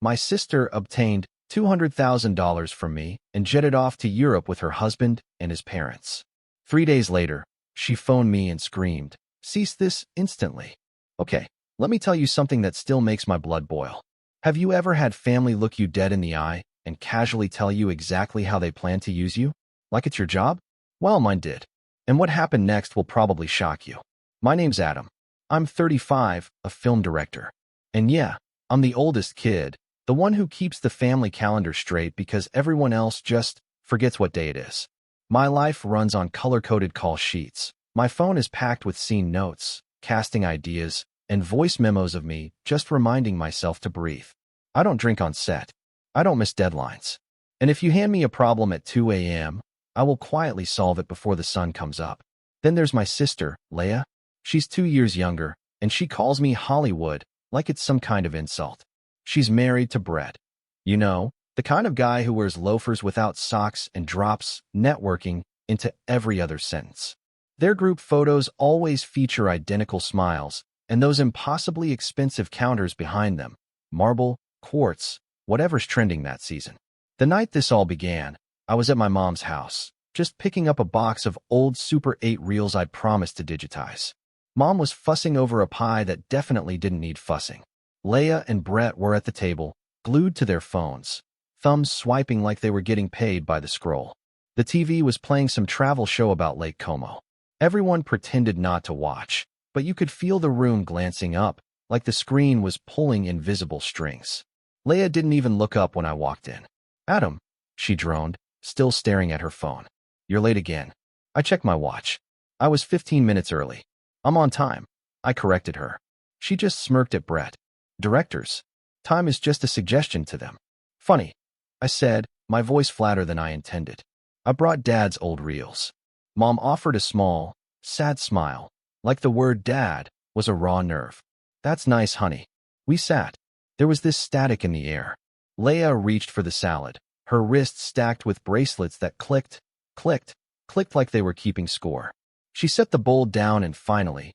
My sister obtained $200,000 from me and jetted off to Europe with her husband and his parents. 3 days later, she phoned me and screamed, "Cease this instantly." Okay, let me tell you something that still makes my blood boil. Have you ever had family look you dead in the eye and casually tell you exactly how they plan to use you? Like it's your job? Well, mine did. And what happened next will probably shock you. My name's Adam. I'm 35, a film director. And yeah, I'm the oldest kid, the one who keeps the family calendar straight because everyone else just forgets what day it is. My life runs on color-coded call sheets. My phone is packed with scene notes, casting ideas, and voice memos of me just reminding myself to breathe. I don't drink on set. I don't miss deadlines. And if you hand me a problem at 2 a.m., I will quietly solve it before the sun comes up. Then there's my sister, Leia. She's 2 years younger, and she calls me Hollywood like it's some kind of insult. She's married to Brett. You know, the kind of guy who wears loafers without socks and drops networking into every other sentence. Their group photos always feature identical smiles and those impossibly expensive counters behind them. Marble, quartz, whatever's trending that season. The night this all began, I was at my mom's house, just picking up a box of old Super 8 reels I'd promised to digitize. Mom was fussing over a pie that definitely didn't need fussing. Leia and Brett were at the table, glued to their phones, thumbs swiping like they were getting paid by the scroll. The TV was playing some travel show about Lake Como. Everyone pretended not to watch, but you could feel the room glancing up, like the screen was pulling invisible strings. Leia didn't even look up when I walked in. "Adam," she droned, still staring at her phone. "You're late again." I checked my watch. I was 15 minutes early. "I'm on time," I corrected her. She just smirked at Brett. "Directors, time is just a suggestion to them." "Funny," I said, my voice flatter than I intended. "I brought Dad's old reels." Mom offered a small, sad smile, like the word dad was a raw nerve. "That's nice, honey." We sat. There was this static in the air. Leia reached for the salad, her wrists stacked with bracelets that clicked, clicked, clicked like they were keeping score. She set the bowl down and finally,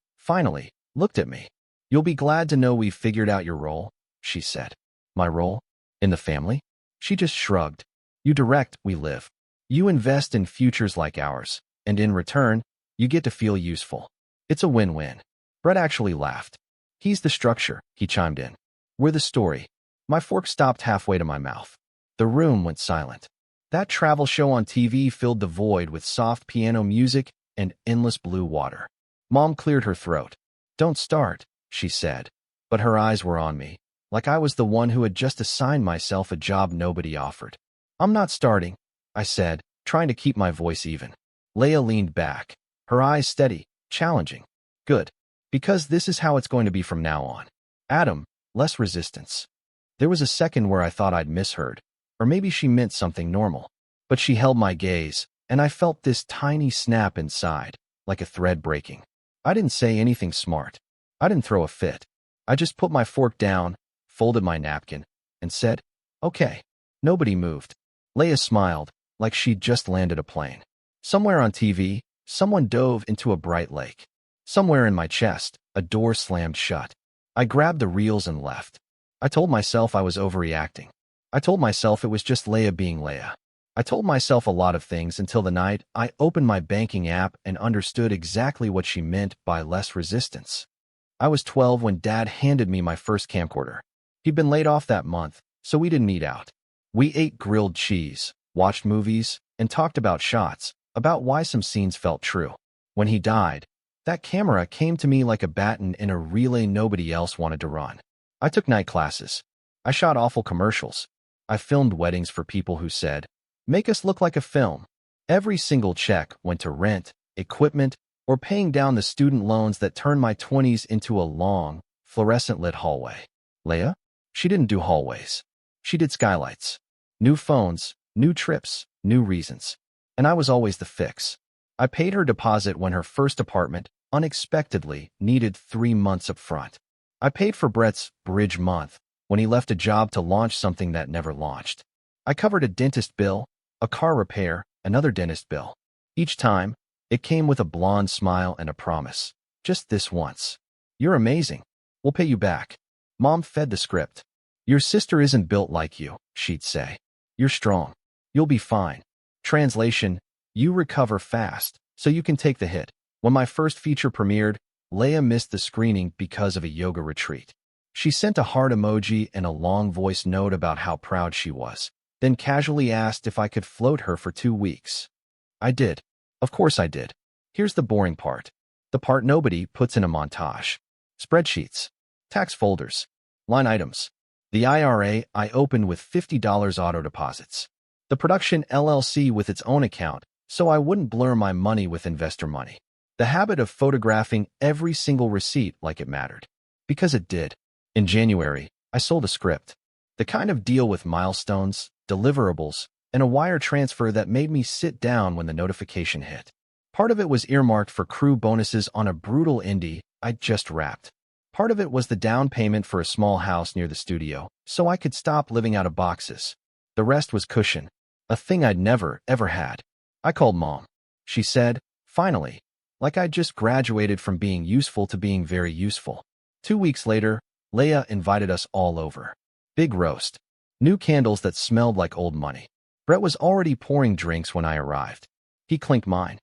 looked at me. "You'll be glad to know we've figured out your role," she said. "My role? In the family?" She just shrugged. "You direct, we live. You invest in futures like ours, and in return, you get to feel useful. It's a win-win." Brett actually laughed. "He's the structure," he chimed in. "We're the story." My fork stopped halfway to my mouth. The room went silent. That travel show on TV filled the void with soft piano music and endless blue water. Mom cleared her throat. "Don't start," she said, but her eyes were on me, like I was the one who had just assigned myself a job nobody offered. "I'm not starting," I said, trying to keep my voice even. Leia leaned back, her eyes steady, challenging. "Good. Because this is how it's going to be from now on. Adam, less resistance." There was a second where I thought I'd misheard, or maybe she meant something normal. But she held my gaze, and I felt this tiny snap inside, like a thread breaking. I didn't say anything smart. I didn't throw a fit. I just put my fork down, folded my napkin, and said, "Okay." Nobody moved. Leia smiled, like she'd just landed a plane. Somewhere on TV, someone dove into a bright lake. Somewhere in my chest, a door slammed shut. I grabbed the reels and left. I told myself I was overreacting. I told myself it was just Leia being Leia. I told myself a lot of things until the night I opened my banking app and understood exactly what she meant by less resistance. I was 12 when Dad handed me my first camcorder. He'd been laid off that month, so we didn't eat out. We ate grilled cheese, watched movies, and talked about shots, about why some scenes felt true. When he died, that camera came to me like a baton in a relay nobody else wanted to run. I took night classes. I shot awful commercials. I filmed weddings for people who said, "Make us look like a film." Every single check went to rent, equipment, or paying down the student loans that turned my 20s into a long, fluorescent-lit hallway. Leia? She didn't do hallways. She did skylights. New phones, new trips, new reasons. And I was always the fix. I paid her deposit when her first apartment, unexpectedly, needed 3 months up front. I paid for Brett's bridge month when he left a job to launch something that never launched. I covered a dentist bill, a car repair, another dentist bill. Each time, it came with a blonde smile and a promise. "Just this once. You're amazing. We'll pay you back." Mom fed the script. Your sister isn't built like you, she'd say. You're strong. You'll be fine. Translation, you recover fast, so you can take the hit. When my first feature premiered, Leia missed the screening because of a yoga retreat. She sent a heart emoji and a long voice note about how proud she was, then casually asked if I could float her for 2 weeks. I did. Of course I did. Here's the boring part. The part nobody puts in a montage. Spreadsheets. Tax folders. Line items. The IRA I opened with $50 auto deposits. The production LLC with its own account, so I wouldn't blur my money with investor money. The habit of photographing every single receipt like it mattered. Because it did. In January, I sold a script. The kind of deal with milestones, deliverables, and a wire transfer that made me sit down when the notification hit. Part of it was earmarked for crew bonuses on a brutal indie I'd just wrapped. Part of it was the down payment for a small house near the studio, so I could stop living out of boxes. The rest was cushion, a thing I'd never, ever had. I called Mom. She said, finally, like I'd just graduated from being useful to being very useful. 2 weeks later, Leia invited us all over. Big roast. New candles that smelled like old money. Brett was already pouring drinks when I arrived. He clinked mine.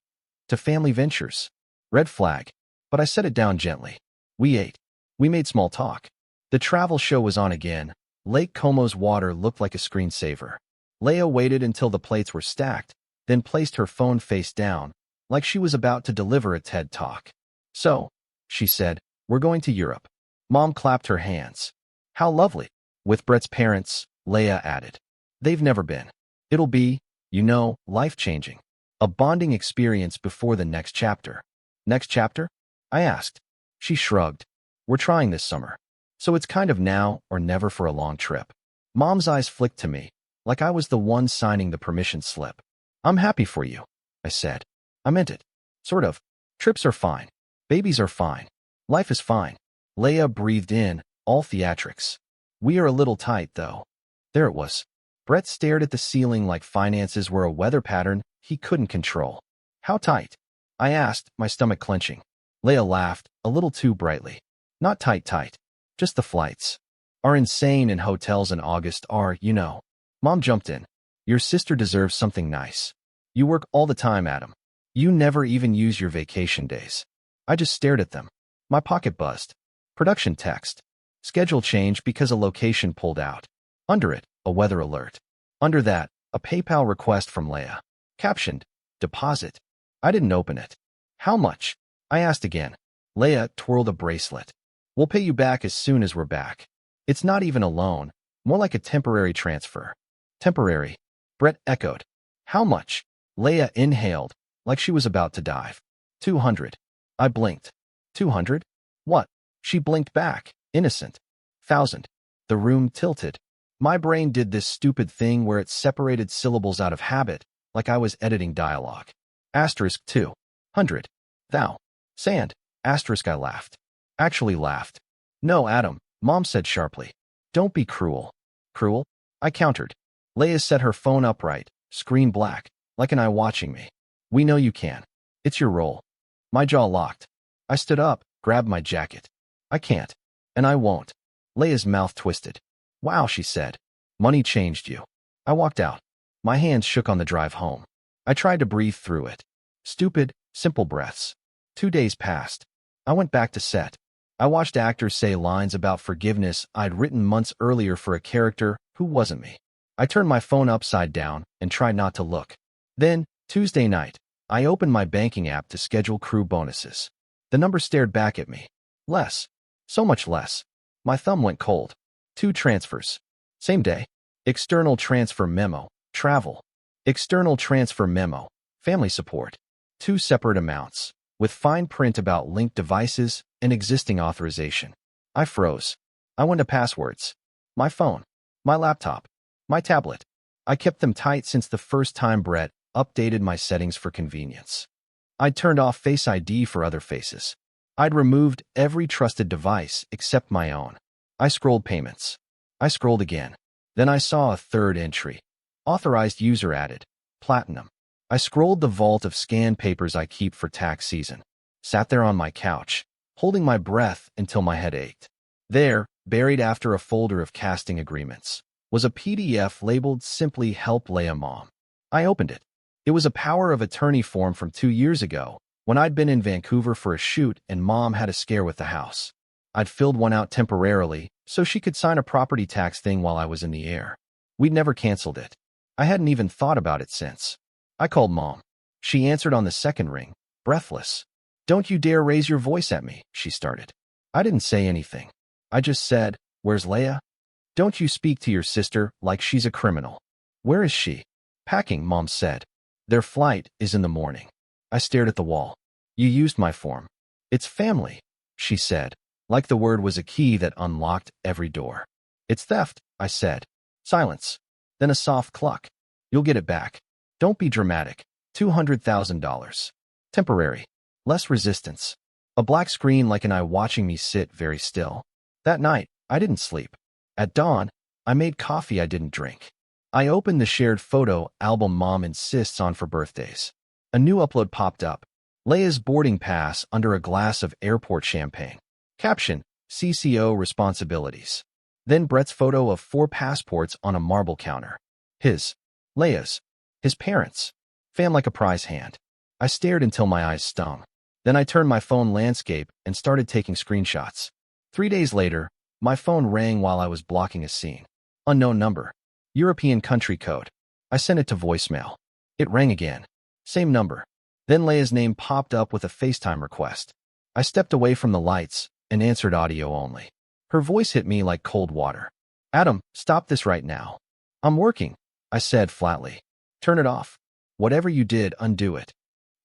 To family ventures. Red flag. But I set it down gently. We ate. We made small talk. The travel show was on again. Lake Como's water looked like a screensaver. Leia waited until the plates were stacked, then placed her phone face down, like she was about to deliver a TED Talk. So, she said, we're going to Europe. Mom clapped her hands. How lovely. With Brett's parents, Leia added. They've never been. It'll be, life-changing. A bonding experience before the next chapter. Next chapter? I asked. She shrugged. We're trying this summer. So it's kind of now or never for a long trip. Mom's eyes flicked to me, like I was the one signing the permission slip. I'm happy for you, I said. I meant it. Sort of. Trips are fine. Babies are fine. Life is fine. Leia breathed in, all theatrics. We are a little tight, though. There it was. Brett stared at the ceiling like finances were a weather pattern he couldn't control. How tight? I asked, my stomach clenching. Leia laughed, a little too brightly. Not tight. Just the flights. Are insane and hotels in August are, Mom jumped in. Your sister deserves something nice. You work all the time, Adam. You never even use your vacation days. I just stared at them. My pocket buzzed. Production text. Schedule change because a location pulled out. Under it, a weather alert. Under that, a PayPal request from Leia. Captioned, deposit. I didn't open it. How much? I asked again. Leia twirled a bracelet. We'll pay you back as soon as we're back. It's not even a loan, more like a temporary transfer. Temporary. Brett echoed. How much? Leia inhaled, like she was about to dive. 200. I blinked. 200? What? She blinked back, innocent. 1,000. The room tilted. My brain did this stupid thing where it separated syllables out of habit, like I was editing dialogue. Asterisk 200. Thou. Sand. Asterisk I laughed. Actually laughed. No, Adam, Mom said sharply. Don't be cruel. Cruel? I countered. Leia set her phone upright, screen black, like an eye watching me. We know you can. It's your role. My jaw locked. I stood up, grabbed my jacket. I can't. And I won't. Leia's mouth twisted. Wow, she said. Money changed you. I walked out. My hands shook on the drive home. I tried to breathe through it. Stupid, simple breaths. 2 days passed. I went back to set. I watched actors say lines about forgiveness I'd written months earlier for a character who wasn't me. I turned my phone upside down and tried not to look. Then, Tuesday night, I opened my banking app to schedule crew bonuses. The number stared back at me. Less. So much less. My thumb went cold. 2 transfers. Same day. External transfer memo. Travel. External transfer memo. Family support. 2 separate amounts, with fine print about linked devices and existing authorization. I froze. I went to passwords. My phone. My laptop. My tablet. I kept them tight since the first time Brett updated my settings for convenience. I'd turned off Face ID for other faces. I'd removed every trusted device except my own. I scrolled payments. I scrolled again. Then I saw a third entry. Authorized user added. Platinum. I scrolled the vault of scanned papers I keep for tax season. Sat there on my couch, holding my breath until my head ached. There, Buried after a folder of casting agreements was a PDF labeled simply Help Leia Mom. I opened it. It was a power of attorney form from 2 years ago, when I'd been in Vancouver for a shoot and Mom had a scare with the house. I'd filled one out temporarily so she could sign a property tax thing while I was in the air. We'd never canceled it. I hadn't even thought about it since. I called Mom. She answered on the second ring, breathless. "Don't you dare raise your voice at me," she started. I didn't say anything. I just said, "Where's Leia?" "Don't you speak to your sister like she's a criminal." "Where is she?" "Packing," Mom said. "Their flight is in the morning." I stared at the wall. "You used my form." "It's family," she said, like the word was a key that unlocked every door. "It's theft," I said. Silence. Then a soft cluck. "You'll get it back. Don't be dramatic. $200,000. Temporary. Less resistance." A black screen like an eye watching me sit very still. That night, I didn't sleep. At dawn, I made coffee I didn't drink. I opened the shared photo album Mom insists on for birthdays. A new upload popped up. Leia's boarding pass under a glass of airport champagne. Caption, CCO responsibilities. Then Brett's photo of 4 passports on a marble counter. His. Leia's. His parents. Fam like a prize hand. I stared until my eyes stung. Then I turned my phone landscape and started taking screenshots. 3 days later, my phone rang while I was blocking a scene. Unknown number. European country code. I sent it to voicemail. It rang again. Same number. Then Leia's name popped up with a FaceTime request. I stepped away from the lights and answered audio only. Her voice hit me like cold water. "Adam, stop this right now." "I'm working," I said flatly. "Turn it off. Whatever you did, undo it.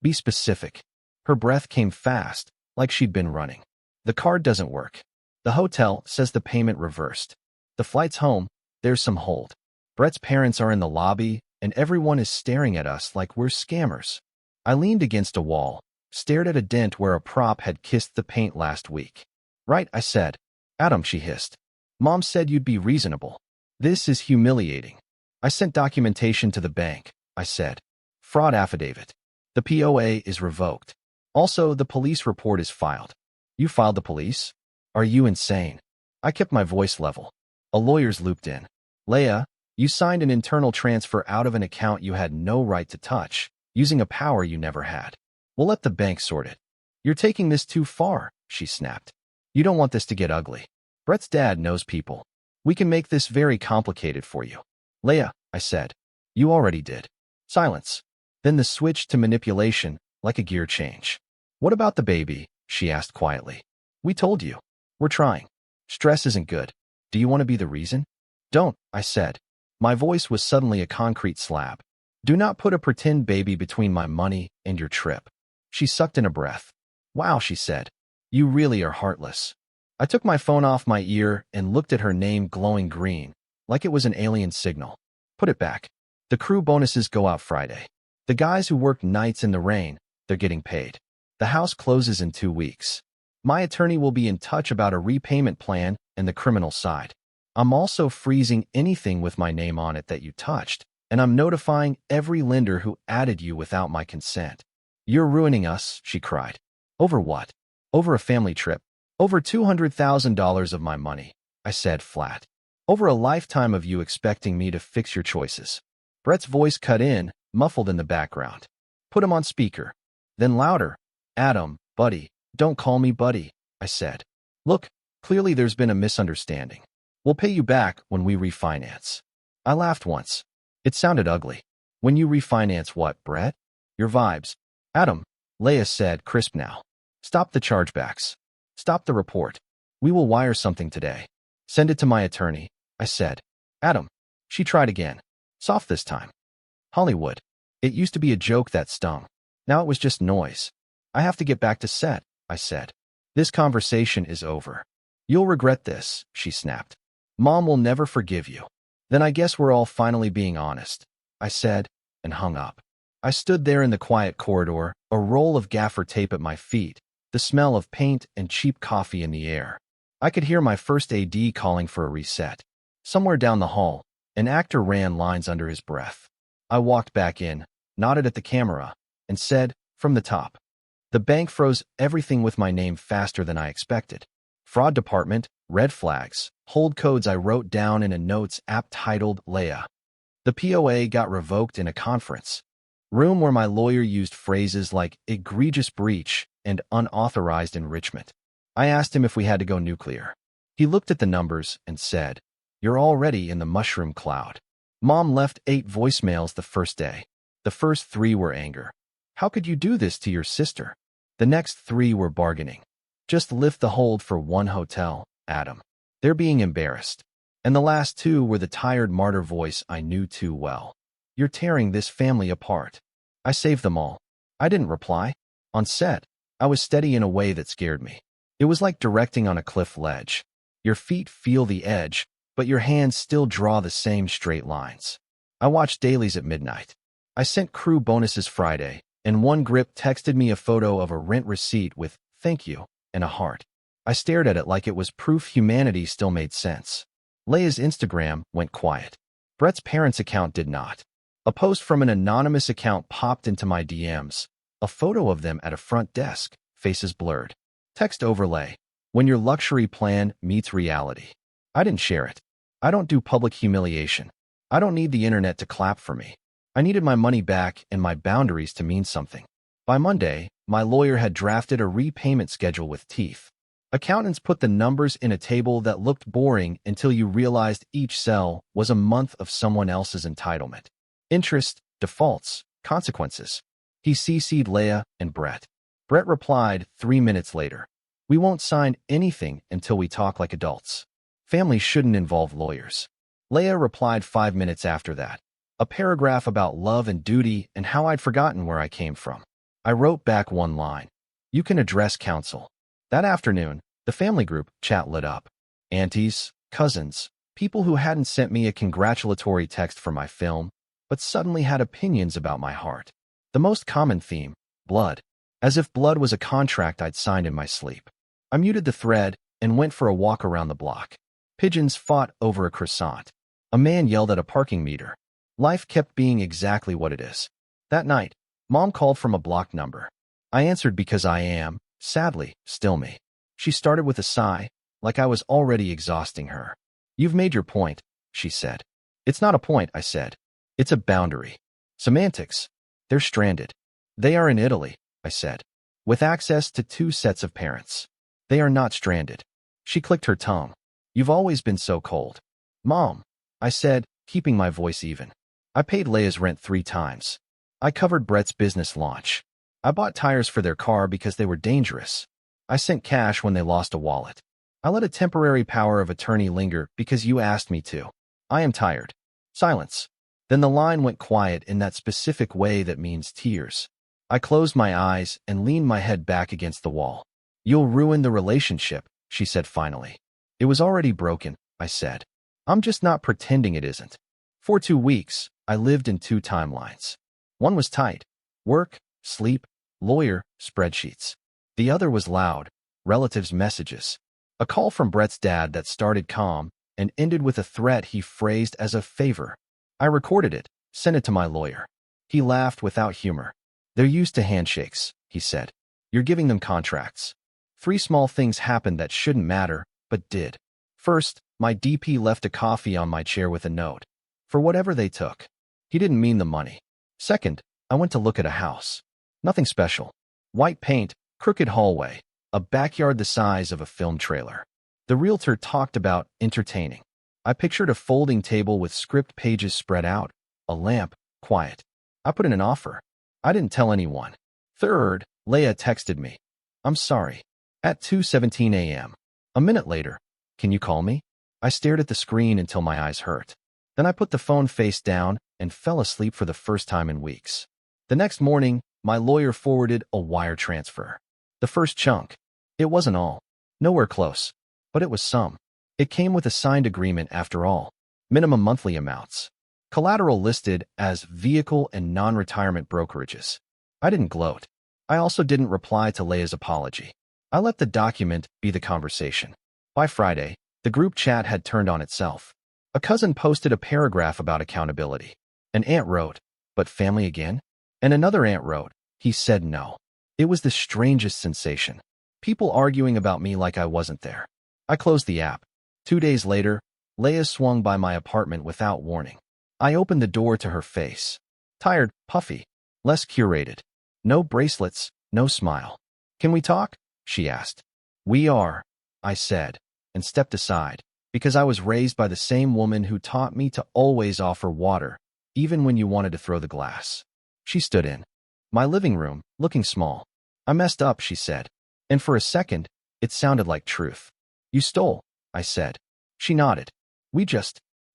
Be specific." Her breath came fast, like she'd been running. "The card doesn't work. The hotel says the payment reversed. The flight's home, there's some hold. Brett's parents are in the lobby, and everyone is staring at us like we're scammers." I leaned against a wall, stared at a dent where a prop had kissed the paint last week. "Right," I said. "Adam," she hissed. "Mom said you'd be reasonable. This is humiliating." "I sent documentation to the bank," I said. "Fraud affidavit. The POA is revoked. Also, the police report is filed." "You filed the police? Are you insane?" I kept my voice level. A lawyer's looped in. "Leia, you signed an internal transfer out of an account you had no right to touch, using a power you never had. We'll let the bank sort it." "You're taking this too far," she snapped. "You don't want this to get ugly. Brett's dad knows people. We can make this very complicated for you." "Leia," I said. "You already did." Silence. Then the switch to manipulation, like a gear change. "What about the baby?" she asked quietly. "We told you. We're trying. Stress isn't good. Do you want to be the reason?" "Don't," I said. My voice was suddenly a concrete slab. "Do not put a pretend baby between my money and your trip." She sucked in a breath. "Wow," she said. "You really are heartless." I took my phone off my ear and looked at her name glowing green, like it was an alien signal. "Put it back. The crew bonuses go out Friday. The guys who worked nights in the rain, they're getting paid. The house closes in 2 weeks. My attorney will be in touch about a repayment plan and the criminal side. I'm also freezing anything with my name on it that you touched, and I'm notifying every lender who added you without my consent." "You're ruining us," she cried. "Over what?" "Over a family trip. Over $200,000 of my money," I said flat. "Over a lifetime of you expecting me to fix your choices." Brett's voice cut in, muffled in the background. "Put him on speaker." Then louder. "Adam, buddy, don't call me buddy," I said. "Look, clearly there's been a misunderstanding. We'll pay you back when we refinance." I laughed once. It sounded ugly. "When you refinance what, Brett?" "Your vibes." "Adam," Leia said, crisp now. "Stop the chargebacks. Stop the report. We will wire something today. Send it to my attorney," I said. "Adam." She tried again. Soft this time. "Hollywood. It used to be a joke that stung. Now it was just noise. I have to get back to set," I said. "This conversation is over." "You'll regret this," she snapped. "Mom will never forgive you." "Then I guess we're all finally being honest," I said, and hung up. I stood there in the quiet corridor, a roll of gaffer tape at my feet, the smell of paint and cheap coffee in the air. I could hear my first AD calling for a reset. Somewhere down the hall, an actor ran lines under his breath. I walked back in, nodded at the camera, and said, from the top. The bank froze everything with my name faster than I expected. Fraud department, red flags, hold codes I wrote down in a notes app titled Leia. The POA got revoked in a conference room where my lawyer used phrases like egregious breach and unauthorized enrichment. I asked him if we had to go nuclear. He looked at the numbers and said, "You're already in the mushroom cloud." Mom left 8 voicemails the first day. The first 3 were anger. "How could you do this to your sister?" The next 3 were bargaining. "Just lift the hold for one hotel, Adam." They're being embarrassed. And the last 2 were the tired martyr voice I knew too well. "You're tearing this family apart." I saved them all. I didn't reply. On set, I was steady in a way that scared me. It was like directing on a cliff ledge. Your feet feel the edge, but your hands still draw the same straight lines. I watched dailies at midnight. I sent crew bonuses Friday, and one grip texted me a photo of a rent receipt with "thank you" and a heart. I stared at it like it was proof humanity still made sense. Leia's Instagram went quiet. Brett's parents' account did not. A post from an anonymous account popped into my DMs. A photo of them at a front desk, faces blurred. Text overlay: "When your luxury plan meets reality." I didn't share it. I don't do public humiliation. I don't need the internet to clap for me. I needed my money back and my boundaries to mean something. By Monday, my lawyer had drafted a repayment schedule with teeth. Accountants put the numbers in a table that looked boring until you realized each cell was a month of someone else's entitlement. Interest, defaults, consequences. He CC'd Leia and Brett. Brett replied 3 minutes later, "We won't sign anything until we talk like adults. Families shouldn't involve lawyers." Leia replied 5 minutes after that. A paragraph about love and duty and how I'd forgotten where I came from. I wrote back one line: "You can address counsel." That afternoon, the family group chat lit up. Aunties, cousins, people who hadn't sent me a congratulatory text for my film, but suddenly had opinions about my heart. The most common theme: blood. As if blood was a contract I'd signed in my sleep. I muted the thread and went for a walk around the block. Pigeons fought over a croissant. A man yelled at a parking meter. Life kept being exactly what it is. That night, Mom called from a blocked number. I answered because I am, sadly, still me. She started with a sigh, like I was already exhausting her. "You've made your point," she said. "It's not a point," I said. "It's a boundary." Semantics. "They're stranded." "They are in Italy," I said, "with access to 2 sets of parents. They are not stranded." She clicked her tongue. "You've always been so cold." "Mom," I said, keeping my voice even. "I paid Leia's rent 3 times. I covered Brett's business launch. I bought tires for their car because they were dangerous. I sent cash when they lost a wallet. I let a temporary power of attorney linger because you asked me to. I am tired." Silence. Then the line went quiet in that specific way that means tears. I closed my eyes and leaned my head back against the wall. "You'll ruin the relationship," she said finally. "It was already broken," I said. "I'm just not pretending it isn't." For 2 weeks, I lived in 2 timelines. One was tight: work, sleep, lawyer, spreadsheets. The other was loud: relatives' messages. A call from Brett's dad that started calm and ended with a threat he phrased as a favor. I recorded it, sent it to my lawyer. He laughed without humor. "They're used to handshakes," he said. "You're giving them contracts." 3 small things happened that shouldn't matter, but did. First, my DP left a coffee on my chair with a note. For whatever they took. He didn't mean the money. Second, I went to look at a house. Nothing special. White paint, crooked hallway, a backyard the size of a film trailer. The realtor talked about entertaining. I pictured a folding table with script pages spread out, a lamp, quiet. I put in an offer. I didn't tell anyone. Third, Leia texted me. "I'm sorry." At 2:17 a.m. A minute later, "Can you call me?" I stared at the screen until my eyes hurt. Then I put the phone face down and fell asleep for the first time in weeks. The next morning, my lawyer forwarded a wire transfer. The first chunk. It wasn't all. Nowhere close. But it was some. It came with a signed agreement after all. Minimum monthly amounts. Collateral listed as vehicle and non-retirement brokerages. I didn't gloat. I also didn't reply to Leia's apology. I let the document be the conversation. By Friday, the group chat had turned on itself. A cousin posted a paragraph about accountability. An aunt wrote, "But family again?" And another aunt wrote, "He said no." It was the strangest sensation. People arguing about me like I wasn't there. I closed the app. 2 days later, Leia swung by my apartment without warning. I opened the door to her face. Tired, puffy, less curated. No bracelets, no smile. "Can we talk?" she asked. "We are," I said, and stepped aside, because I was raised by the same woman who taught me to always offer water, even when you wanted to throw the glass. She stood in my living room, looking small. "I messed up," she said, and for a second, it sounded like truth. "You stole," I said. She nodded.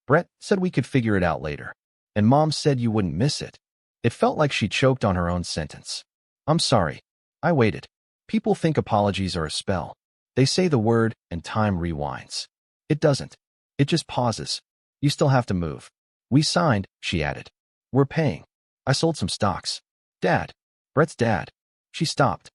Brett said we could figure it out later. And Mom said you wouldn't miss it." It felt like she choked on her own sentence. "I'm sorry." I waited. People think apologies are a spell. They say the word and time rewinds. It doesn't. It just pauses. "You still have to move." "We signed," she added. "We're paying." "I sold some stocks." "Dad." "Brett's dad." She stopped.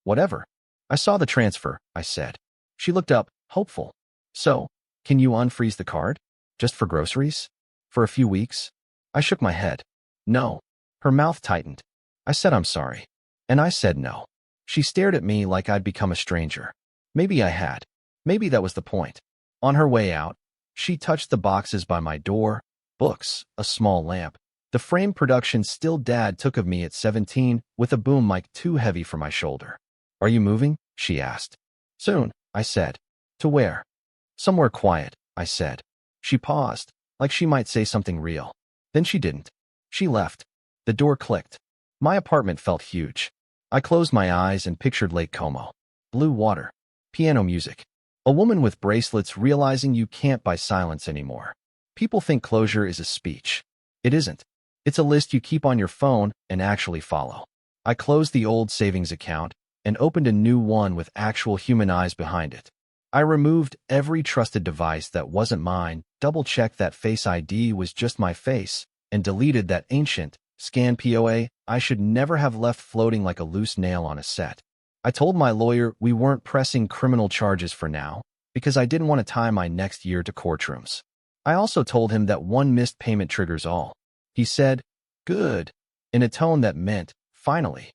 "Whatever." "I saw the transfer," I said. She looked up, hopeful. "So, can you unfreeze the card? Just for groceries? For a few weeks?" I shook my head. "No." Her mouth tightened. I said I'm sorry. And I said no. She stared at me like I'd become a stranger. Maybe I had. Maybe that was the point. On her way out, she touched the boxes by my door, books, a small lamp, the frame production still Dad took of me at 17 with a boom mic too heavy for my shoulder. "Are you moving?" she asked. "Soon," I said. "To where?" "Somewhere quiet," I said. She paused, like she might say something real. Then she didn't. She left. The door clicked. My apartment felt huge. I closed my eyes and pictured Lake Como. Blue water. Piano music. A woman with bracelets realizing you can't buy silence anymore. People think closure is a speech. It isn't. It's a list you keep on your phone and actually follow. I closed the old savings account and opened a new one with actual human eyes behind it. I removed every trusted device that wasn't mine, double-checked that Face ID was just my face, and deleted that ancient, scan POA I should never have left floating like a loose nail on a set. I told my lawyer we weren't pressing criminal charges for now, because I didn't want to tie my next year to courtrooms. I also told him that one missed payment triggers all. He said, "Good," in a tone that meant, finally.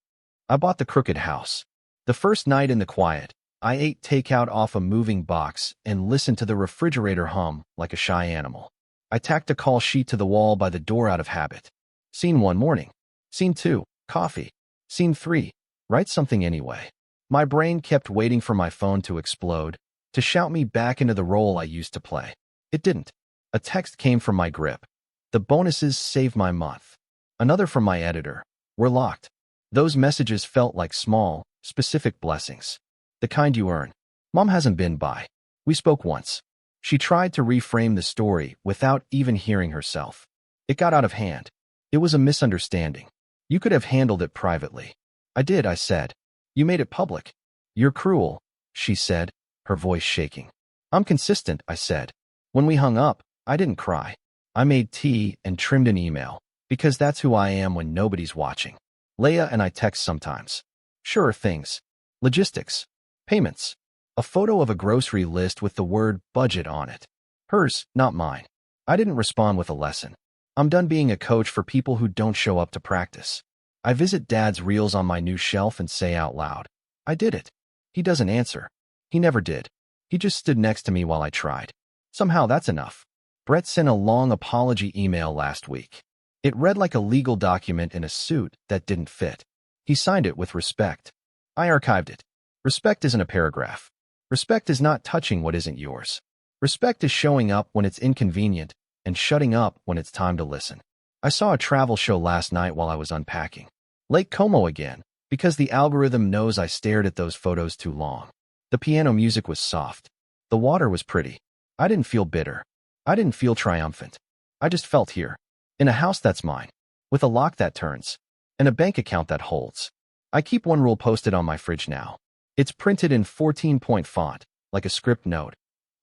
I bought the crooked house. The first night in the quiet, I ate takeout off a moving box and listened to the refrigerator hum like a shy animal. I tacked a call sheet to the wall by the door out of habit. Scene 1, morning. Scene 2, coffee. Scene 3, write something anyway. My brain kept waiting for my phone to explode, to shout me back into the role I used to play. It didn't. A text came from my grip. "The bonuses saved my month." Another from my editor. "We're locked." Those messages felt like small, specific blessings. The kind you earn. Mom hasn't been by. We spoke once. She tried to reframe the story without even hearing herself. It got out of hand. It was a misunderstanding. "You could have handled it privately." "I did," I said. "You made it public." "You're cruel," she said, her voice shaking. "I'm consistent," I said. When we hung up, I didn't cry. I made tea and trimmed an email, because that's who I am when nobody's watching. Leia and I text sometimes. Sure things. Logistics. Payments. A photo of a grocery list with the word budget on it. Hers, not mine. I didn't respond with a lesson. I'm done being a coach for people who don't show up to practice. I visit Dad's reels on my new shelf and say out loud, "I did it." He doesn't answer. He never did. He just stood next to me while I tried. Somehow that's enough. Brett sent a long apology email last week. It read like a legal document in a suit that didn't fit. He signed it with respect. I archived it. Respect isn't a paragraph. Respect is not touching what isn't yours. Respect is showing up when it's inconvenient and shutting up when it's time to listen. I saw a travel show last night while I was unpacking. Lake Como again, because the algorithm knows I stared at those photos too long. The piano music was soft. The water was pretty. I didn't feel bitter. I didn't feel triumphant. I just felt here. In a house that's mine. With a lock that turns. And a bank account that holds. I keep one rule posted on my fridge now. It's printed in 14-point font, like a script note.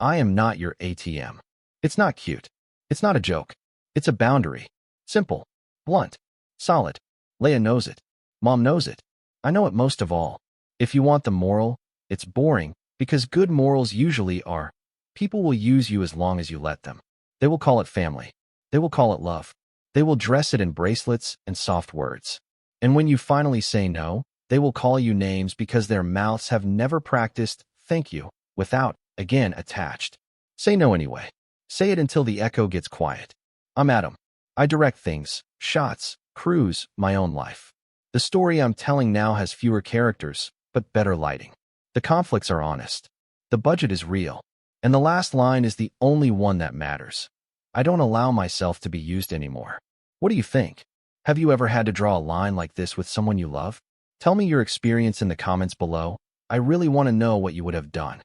I am not your ATM. It's not cute. It's not a joke. It's a boundary. Simple. Blunt. Solid. Leia knows it. Mom knows it. I know it most of all. If you want the moral, it's boring, because good morals usually are. People will use you as long as you let them. They will call it family. They will call it love. They will dress it in bracelets and soft words. And when you finally say no, they will call you names because their mouths have never practiced thank you without Again, attached. Say no anyway. Say it until the echo gets quiet. I'm Adam. I direct things, shots, crews, my own life. The story I'm telling now has fewer characters, but better lighting. The conflicts are honest. The budget is real. And the last line is the only one that matters. I don't allow myself to be used anymore. What do you think? Have you ever had to draw a line like this with someone you love? Tell me your experience in the comments below. I really want to know what you would have done.